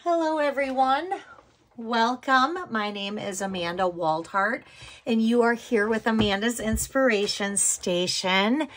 Hello everyone, welcome. My name is Amanda Waldhart and you are here with Amanda's Inspiration Station.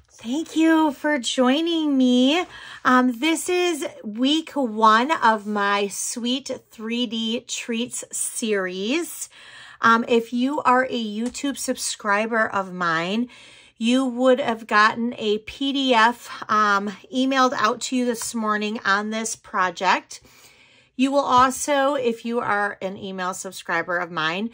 Thank you for joining me. This is week 1 of my Sweet 3D Treats series. If you are a YouTube subscriber of mine, you would have gotten a PDF emailed out to you this morning on this project. You will also, if you are an email subscriber of mine,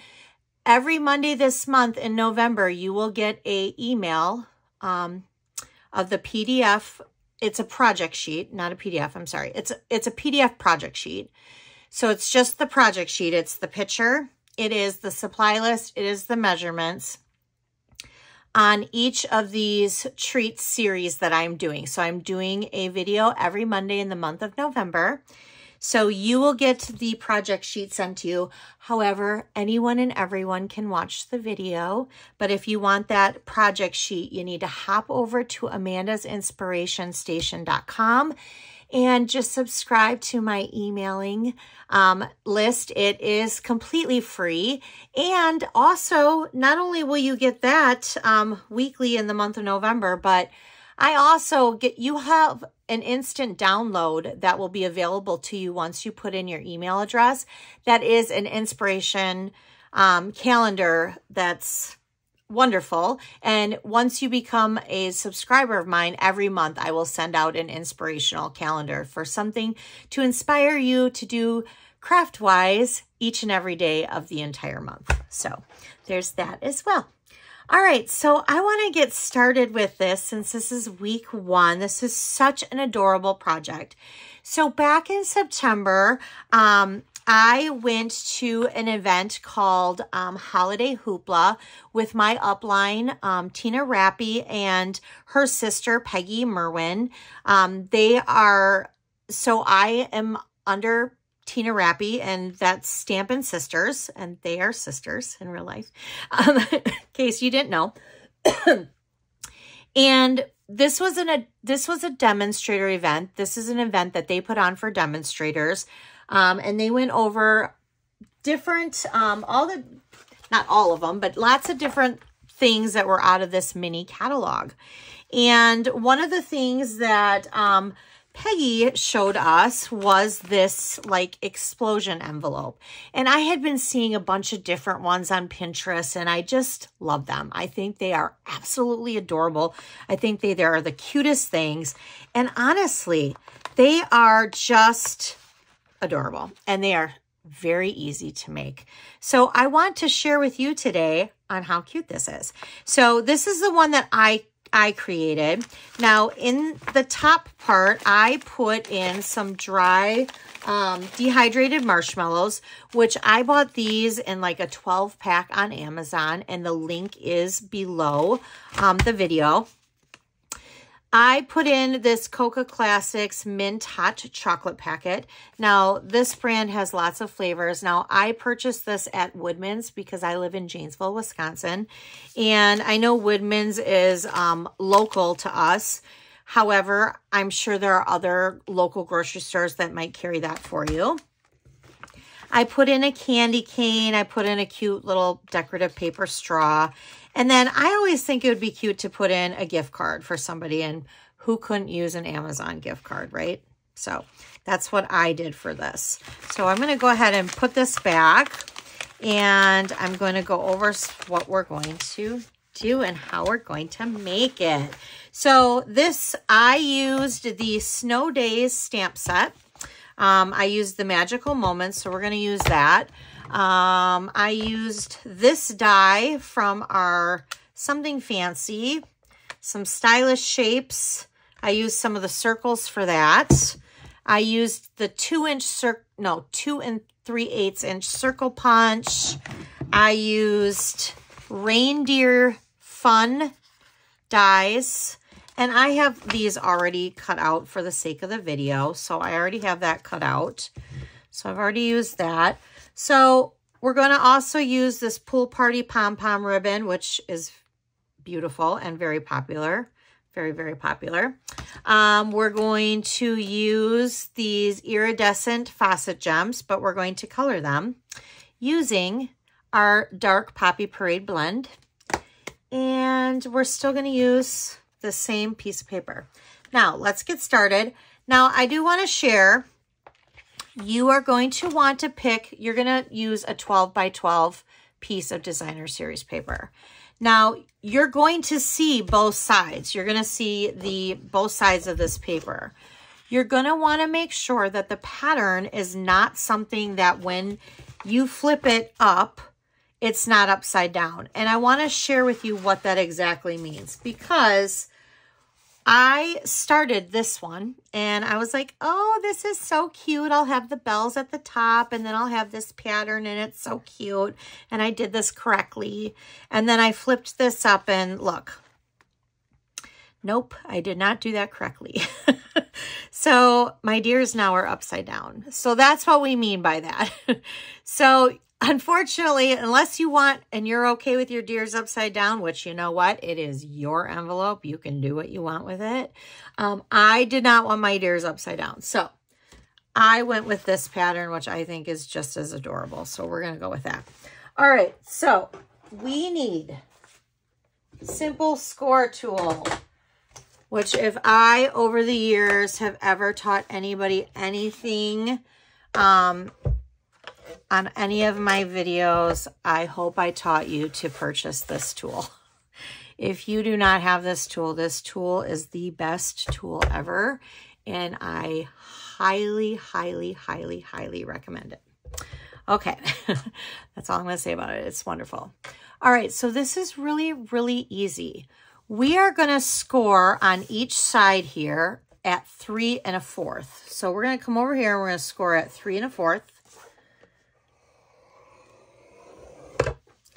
every Monday this month in November, you will get an email of the PDF. It's a project sheet, not a PDF, I'm sorry. It's a PDF project sheet. So it's just the project sheet. It's the picture. It is the supply list. It is the measurements on each of these treats series that I'm doing. So I'm doing a video every Monday in the month of November. So you will get the project sheet sent to you. However, anyone and everyone can watch the video. But if you want that project sheet, you need to hop over to amandasinspirationstation.com and just subscribe to my emailing list. It is completely free. And also, not only will you get that weekly in the month of November, but I also you have an instant download that will be available to you once you put in your email address. That is an inspiration calendar that's wonderful. And once you become a subscriber of mine, every month I will send out an inspirational calendar for something to inspire you to do craft-wise each and every day of the entire month. So there's that as well. All right, so I want to get started with this since this is week 1. This is such an adorable project. So back in September, I went to an event called Holiday Hoopla with my upline, Tina Rappy, and her sister, Peggy Merwin. I am under Tina Rappy, and that's Stampin Sisters, and they are sisters in real life, in case you didn't know. And this was a demonstrator event. This is an event that they put on for demonstrators, and they went over different, not all of them, but lots of different things that were out of this mini catalog. And one of the things that Peggy showed us was this like explosion envelope. And I had been seeing a bunch of different ones on Pinterest and I just love them. I think they are absolutely adorable. I think they are the cutest things. And honestly, they are just adorable and they are very easy to make. So I want to share with you today on how cute this is. So this is the one that I created. Now in the top part, I put in some dry dehydrated marshmallows, which I bought these in like a 12 pack on Amazon, and the link is below the video. I put in this Coca Classics Mint Hot Chocolate Packet. Now, this brand has lots of flavors. Now, I purchased this at Woodman's because I live in Janesville, Wisconsin. And I know Woodman's is local to us. However, I'm sure there are other local grocery stores that might carry that for you. I put in a candy cane. I put in a cute little decorative paper straw. And then I always think it would be cute to put in a gift card for somebody, and who couldn't use an Amazon gift card, right? So that's what I did for this. So I'm going to go ahead and put this back, and I'm going to go over what we're going to do and how we're going to make it. So this, I used the Snow Days stamp set. I used the Magical Moments, so we're going to use that. I used this die from our Something Fancy, some stylish shapes. I used some of the circles for that. I used the 2 and 3/8 inch circle punch. I used reindeer fun dies. And I have these already cut out for the sake of the video. So I already have that cut out. So I've already used that. So we're going to also use this Pool Party Pom-Pom ribbon, which is beautiful and very popular. Very, very popular. We're going to use these iridescent faucet gems, but we're going to color them using our dark Poppy Parade blend. And we're still going to use the same piece of paper. Now, let's get started. Now, I do want to share, you are going to want to pick, you're going to use a 12 by 12 piece of designer series paper. Now, you're going to see both sides. You're going to see both sides of this paper. You're going to want to make sure that the pattern is not something that when you flip it up, it's not upside down. And I want to share with you what that exactly means, because I started this one and I was like, oh, this is so cute. I'll have the bells at the top and then I'll have this pattern and it's so cute. And I did this correctly. And then I flipped this up and look. Nope, I did not do that correctly. So my deers now are upside down. So that's what we mean by that. So unfortunately, unless you want, and you're okay with your deers upside down, which you know what, it is your envelope. You can do what you want with it. I did not want my deers upside down. So I went with this pattern, which I think is just as adorable. So we're going to go with that. All right. So we need simple score tool, which if I, over the years, have ever taught anybody anything, on any of my videos, I hope I taught you to purchase this tool. If you do not have this tool is the best tool ever. And I highly, highly, highly, highly recommend it. Okay, that's all I'm going to say about it. It's wonderful. All right, so this is really, really easy. We are going to score on each side here at 3 1/4. So we're going to come over here and we're going to score at 3 1/4.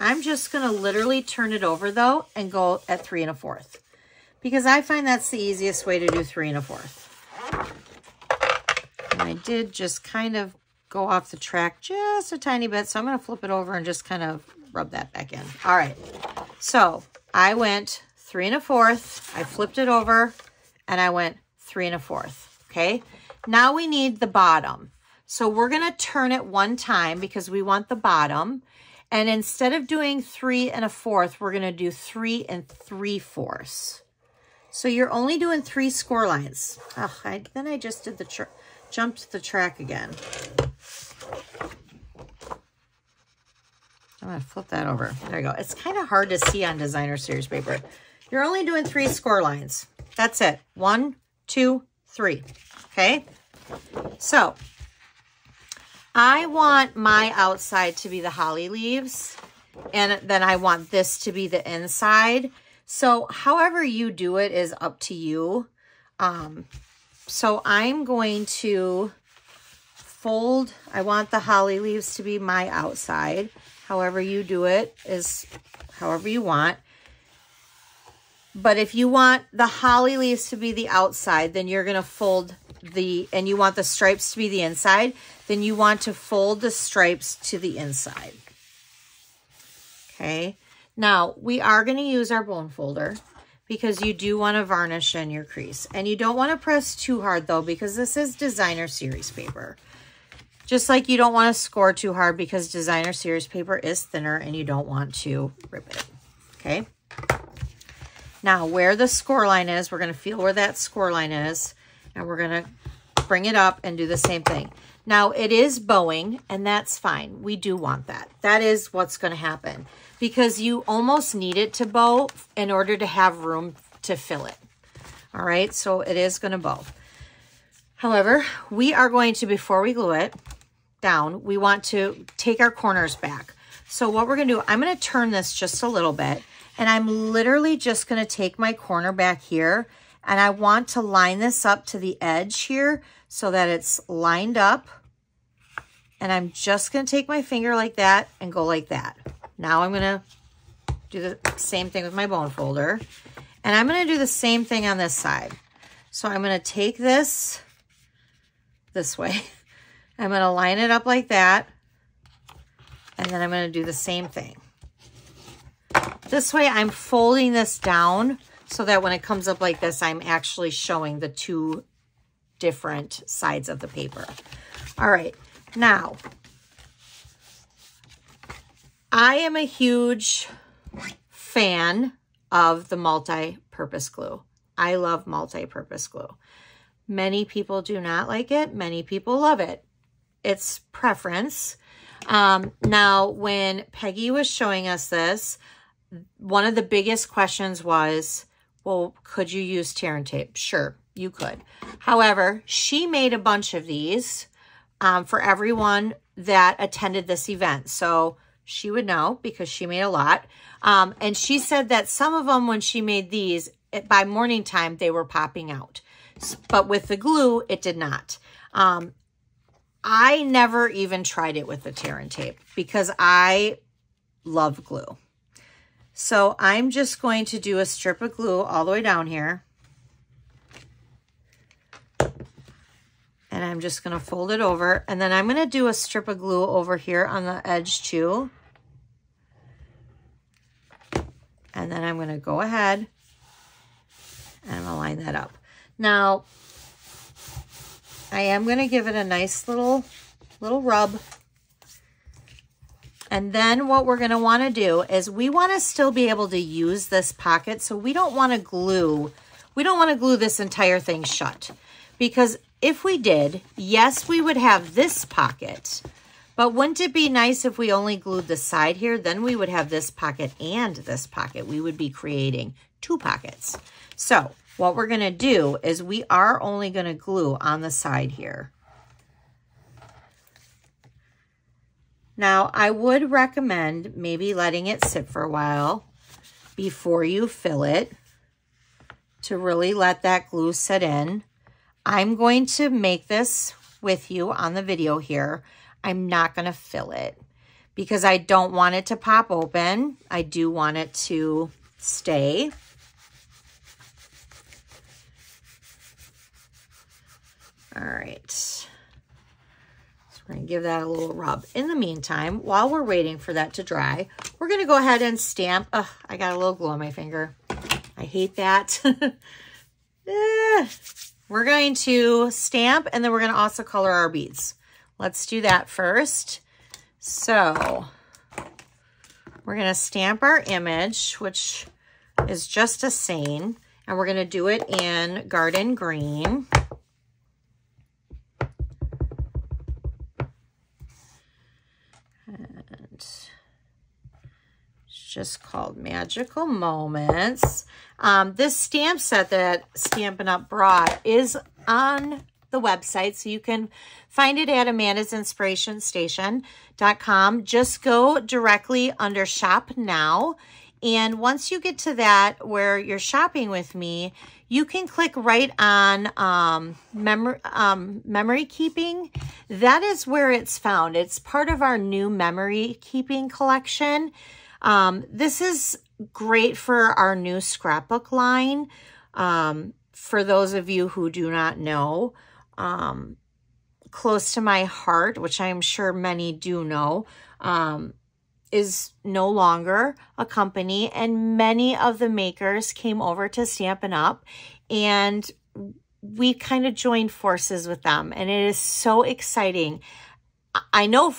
I'm just going to literally turn it over though and go at 3 1/4 because I find that's the easiest way to do 3 1/4. And I did just kind of go off the track just a tiny bit. So I'm going to flip it over and just kind of rub that back in. All right. So I went 3 1/4. I flipped it over and I went 3 1/4. Okay. Now we need the bottom. So we're going to turn it one time because we want the bottom. And instead of doing 3 1/4, we're going to do 3 3/4. So you're only doing 3 score lines. Oh, then I just did jumped the track again. I'm going to flip that over. There you go. It's kind of hard to see on designer series paper. You're only doing 3 score lines. That's it. 1, 2, 3. Okay. So I want my outside to be the holly leaves, and then I want this to be the inside. So however you do it is up to you. So I'm going to fold. I want the holly leaves to be my outside. However you do it is however you want. But if you want the holly leaves to be the outside, then you're going to fold and you want the stripes to be the inside, then you want to fold the stripes to the inside. Okay. Now we are going to use our bone folder because you do want to varnish in your crease, and you don't want to press too hard though, because this is designer series paper. Just like you don't want to score too hard because designer series paper is thinner and you don't want to rip it. Okay. Now where the score line is, we're going to feel where that score line is, and we're going to bring it up and do the same thing. Now it is bowing, and that's fine. We do want that. That is what's going to happen because you almost need it to bow in order to have room to fill it. All right. So it is going to bow. However, we are going to, before we glue it down, we want to take our corners back. So what we're going to do, I'm going to turn this just a little bit, and I'm literally just going to take my corner back here, and I want to line this up to the edge here so that it's lined up. And I'm just going to take my finger like that and go like that. Now I'm going to do the same thing with my bone folder. And I'm going to do the same thing on this side. So I'm going to take this way. I'm going to line it up like that. And then I'm going to do the same thing. This way I'm folding this down so that when it comes up like this, I'm actually showing the two different sides of the paper. All right, now, I am a huge fan of the multi-purpose glue. I love multi-purpose glue. Many people do not like it. Many people love it. It's preference. Now, when Peggy was showing us this, one of the biggest questions was, well, could you use tear and tape? Sure, you could. However, she made a bunch of these for everyone that attended this event. So she would know because she made a lot. And she said that some of them, when she made these, by morning time, they were popping out. But with the glue, it did not. I never even tried it with the tear and tape because I love glue. So I'm just going to do a strip of glue all the way down here. And I'm just going to fold it over. And then I'm going to do a strip of glue over here on the edge too. And then I'm going to go ahead and I'm going to line that up. Now, I am going to give it a nice little rub. And then what we're going to want to do is we want to still be able to use this pocket. So we don't want to glue this entire thing shut. Because if we did, yes, we would have this pocket. But wouldn't it be nice if we only glued the side here? Then we would have this pocket and this pocket. We would be creating two pockets. So what we're going to do is we are only going to glue on the side here. Now, I would recommend maybe letting it sit for a while before you fill it to really let that glue set in. I'm going to make this with you on the video here. I'm not going to fill it because I don't want it to pop open. I do want it to stay. All right, so we're going to give that a little rub. In the meantime, while we're waiting for that to dry, we're going to go ahead and stamp. Ugh, I got a little glue on my finger. I hate that. We're going to stamp, and then we're going to also color our beads. Let's do that first. So we're going to stamp our image, which is just a saying, and we're going to do it in Garden Green. It's just called Magical Moments. This stamp set that Stampin' Up! Brought is on the website, so you can find it at amandasinspirationstation.com. Just go directly under Shop Now, and once you get to that where you're shopping with me, you can click right on memory keeping. That is where it's found. It's part of our new memory keeping collection. This is great for our new scrapbook line. For those of you who do not know, close to my heart, which I'm sure many do know, is no longer a company, and many of the makers came over to Stampin' Up! And we kind of joined forces with them, and it is so exciting. I know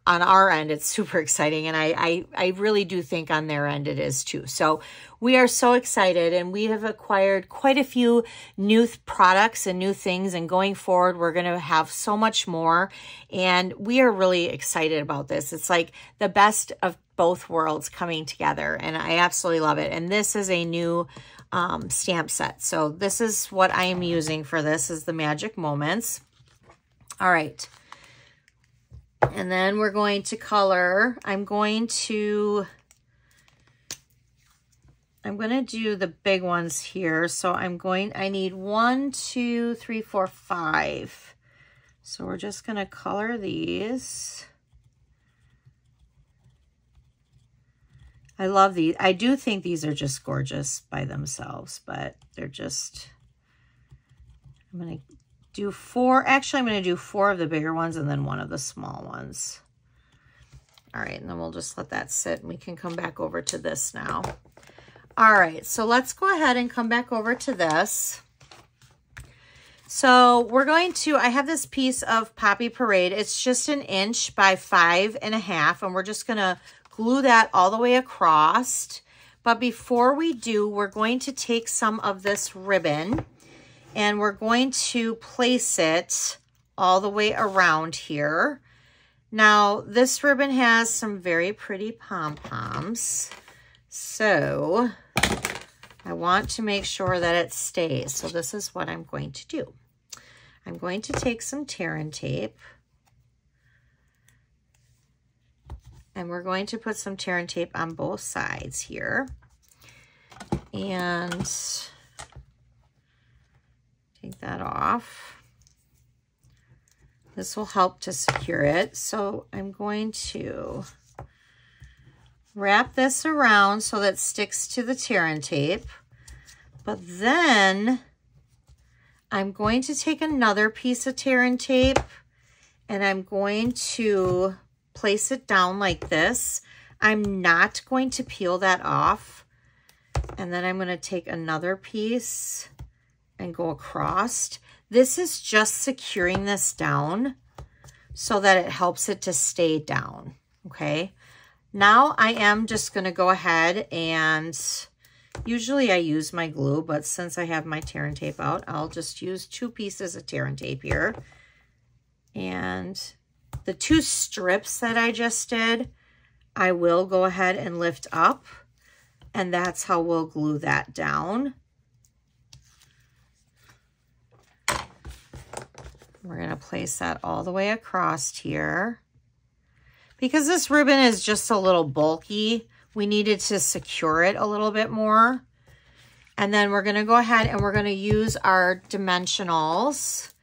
on our end, it's super exciting, and I really do think on their end it is too. So we are so excited, and we have acquired quite a few new products and new things, and going forward, we're going to have so much more, and we are really excited about this. It's like the best of both worlds coming together, and I absolutely love it. And this is a new stamp set. So this is what I am using for this, is the Magic Moments. All right. And then we're going to color. I'm going to do the big ones here. So I need 1, 2, 3, 4, 5. So we're just going to color these. I love these. I do think these are just gorgeous by themselves, but they're just, I'm going to do 4. Actually, I'm going to do 4 of the bigger ones and then 1 of the small ones. All right, and then we'll just let that sit, and we can come back over to this now. All right, so let's go ahead and come back over to this. So we're going to, I have this piece of Poppy Parade. It's just 1 inch by 5.5, and we're just gonna glue that all the way across. But before we do, we're going to take some of this ribbon and we're going to place it all the way around here. Now, this ribbon has some very pretty pom-poms, so I want to make sure that it stays. So this is what I'm going to do. I'm going to take some tear and tape, and we're going to put some tear and tape on both sides here. And take that off. This will help to secure it. So I'm going to wrap this around so that it sticks to the tear and tape. But then I'm going to take another piece of tear and tape and I'm going to place it down like this. I'm not going to peel that off. And then I'm going to take another piece and go across. This is just securing this down so that it helps it to stay down, okay? Now I am just gonna go ahead and, usually I use my glue, but since I have my tear and tape out, I'll just use 2 pieces of tear and tape here. And the 2 strips that I just did, I will go ahead and lift up, and that's how we'll glue that down. We're going to place that all the way across here. Because this ribbon is just a little bulky, we needed to secure it a little bit more. And then we're going to go ahead and we're going to use our dimensionals.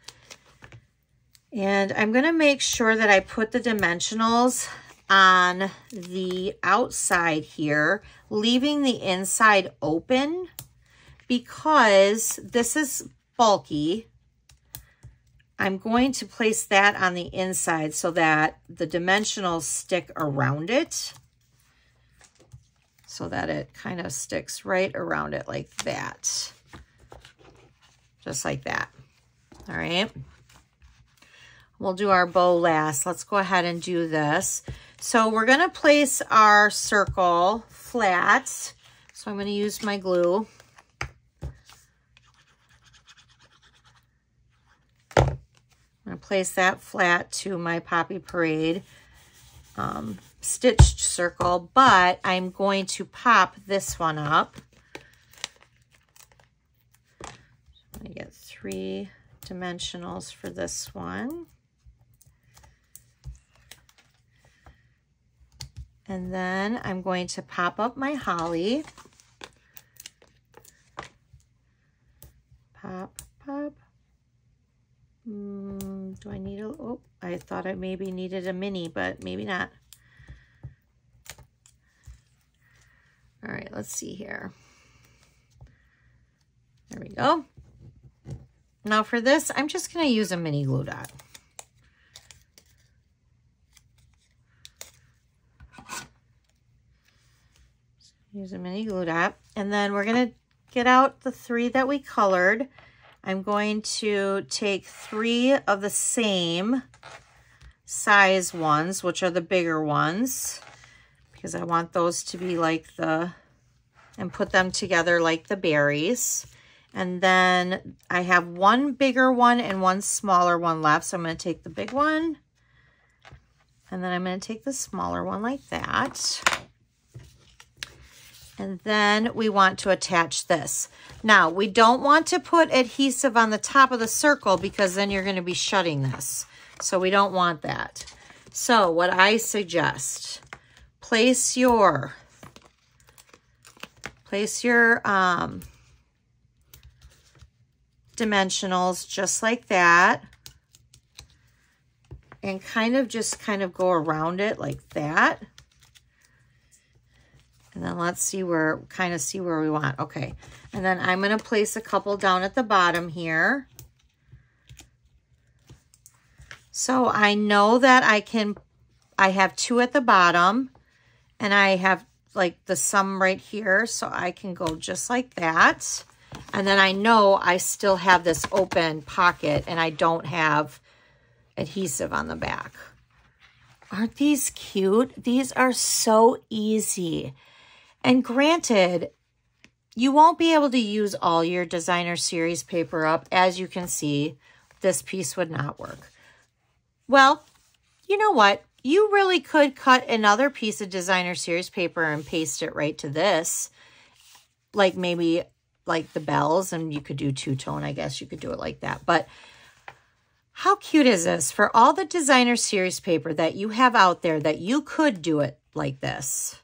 And I'm going to make sure that I put the dimensionals on the outside here, leaving the inside open because this is bulky. I'm going to place that on the inside so that the dimensionals stick around it, so that it kind of sticks right around it like that. Just like that. All right. We'll do our bow last. Let's go ahead and do this. So we're going to place our circle flat. So I'm going to use my glue. I'm going to place that flat to my Poppy Parade stitched circle, but I'm going to pop this one up. I'm going to get 3 dimensionals for this one. And then I'm going to pop up my holly. Pop, pop. Do I need a, oh, I thought I maybe needed a mini, but maybe not. All right, let's see here. There we go. Now for this, I'm just going to use a mini glue dot. Use a mini glue dot. And then we're going to get out the 3 that we colored. I'm going to take 3 of the same size ones, which are the bigger ones, because I want those to be like the, and put them together like the berries. And then I have 1 bigger one and 1 smaller one left. So I'm going to take the big one, and then I'm going to take the smaller one like that. And then we want to attach this. Now, we don't want to put adhesive on the top of the circle because then you're going to be shutting this. So we don't want that. So what I suggest, place your dimensionals just like that. And kind of go around it like that. And then let's see where, see where we want. Okay. And then I'm going to place a couple down at the bottom here. So I know that I have 2 at the bottom, and I have like the some right here, so I can go just like that. And then I know I still have this open pocket and I don't have adhesive on the back. Aren't these cute? These are so easy. And granted, you won't be able to use all your designer series paper up. As you can see, this piece would not work. Well, you know what? You really could cut another piece of designer series paper and paste it right to this. Like maybe like the bells, and you could do two-tone. I guess you could do it like that. But how cute is this? For all the designer series paper that you have out there, that you could do it like this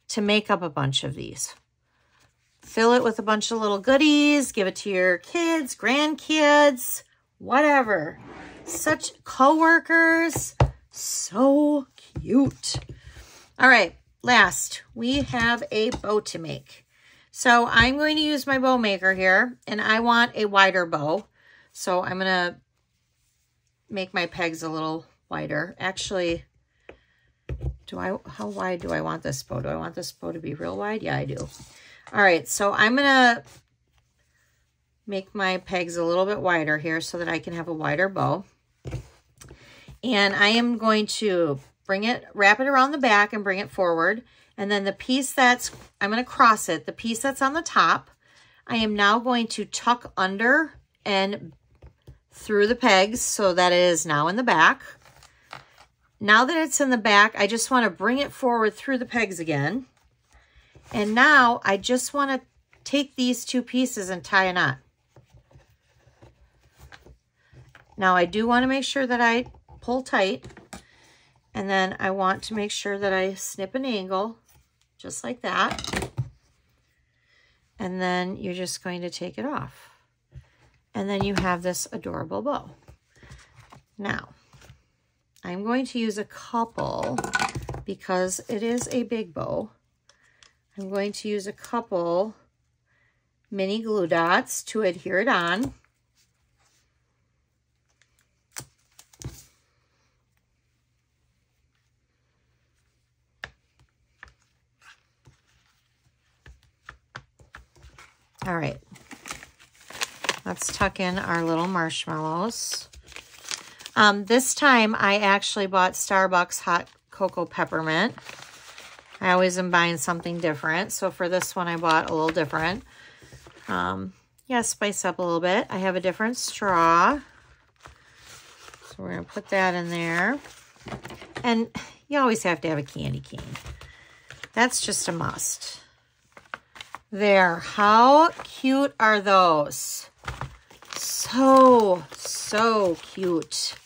to make up a bunch of these. Fill it with a bunch of little goodies. Give it to your kids, grandkids, whatever. Such coworkers. So cute. All right, last, we have a bow to make. So I'm going to use my bow maker here, and I want a wider bow. So I'm going to make my pegs a little wider. Actually, how wide do I want this bow? Do I want this bow to be real wide? Yeah, I do. All right, so I'm going to make my pegs a little bit wider here so that I can have a wider bow. And I am going to wrap it around the back and bring it forward. And then the piece I'm going to cross it, the piece that's on the top, I am now going to tuck under and through the pegs so that it is now in the back. Now that it's in the back, I just want to bring it forward through the pegs again. And now I just want to take these two pieces and tie a knot. Now I do want to make sure that I pull tight, and then I want to make sure that I snip an angle just like that, and then you're just going to take it off, and then you have this adorable bow. Now I'm going to use a couple, because it is a big bow, I'm going to use a couple mini glue dots to adhere it on. All right, let's tuck in our little marshmallows. This time I actually bought Starbucks hot cocoa peppermint. I always am buying something different. So for this one, I bought a little different. Yeah, spice up a little bit. I have a different straw. So we're going to put that in there. And you always have to have a candy cane. That's just a must. There. How cute are those? So cute.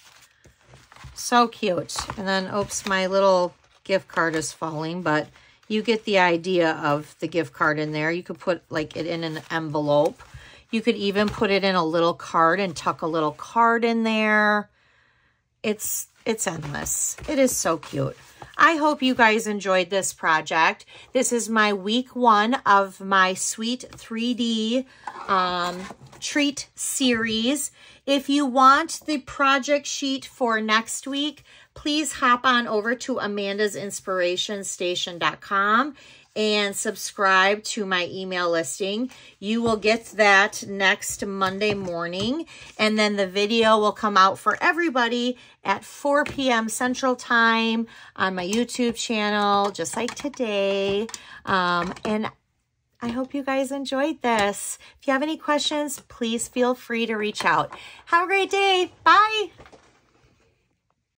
So cute. And then, oops, my little gift card is falling, but you get the idea of the gift card in there. You could put like it in an envelope. You could even put it in a little card and tuck a little card in there. It's endless. It is so cute. I hope you guys enjoyed this project. This is my week 1 of my Sweet 3D treat series. If you want the project sheet for next week, please hop on over to amandasinspirationstation.com and subscribe to my email listing. You will get that next Monday morning, and then the video will come out for everybody at 4 p.m. Central Time on my YouTube channel, just like today. And I hope you guys enjoyed this. If you have any questions, please feel free to reach out. Have a great day. Bye.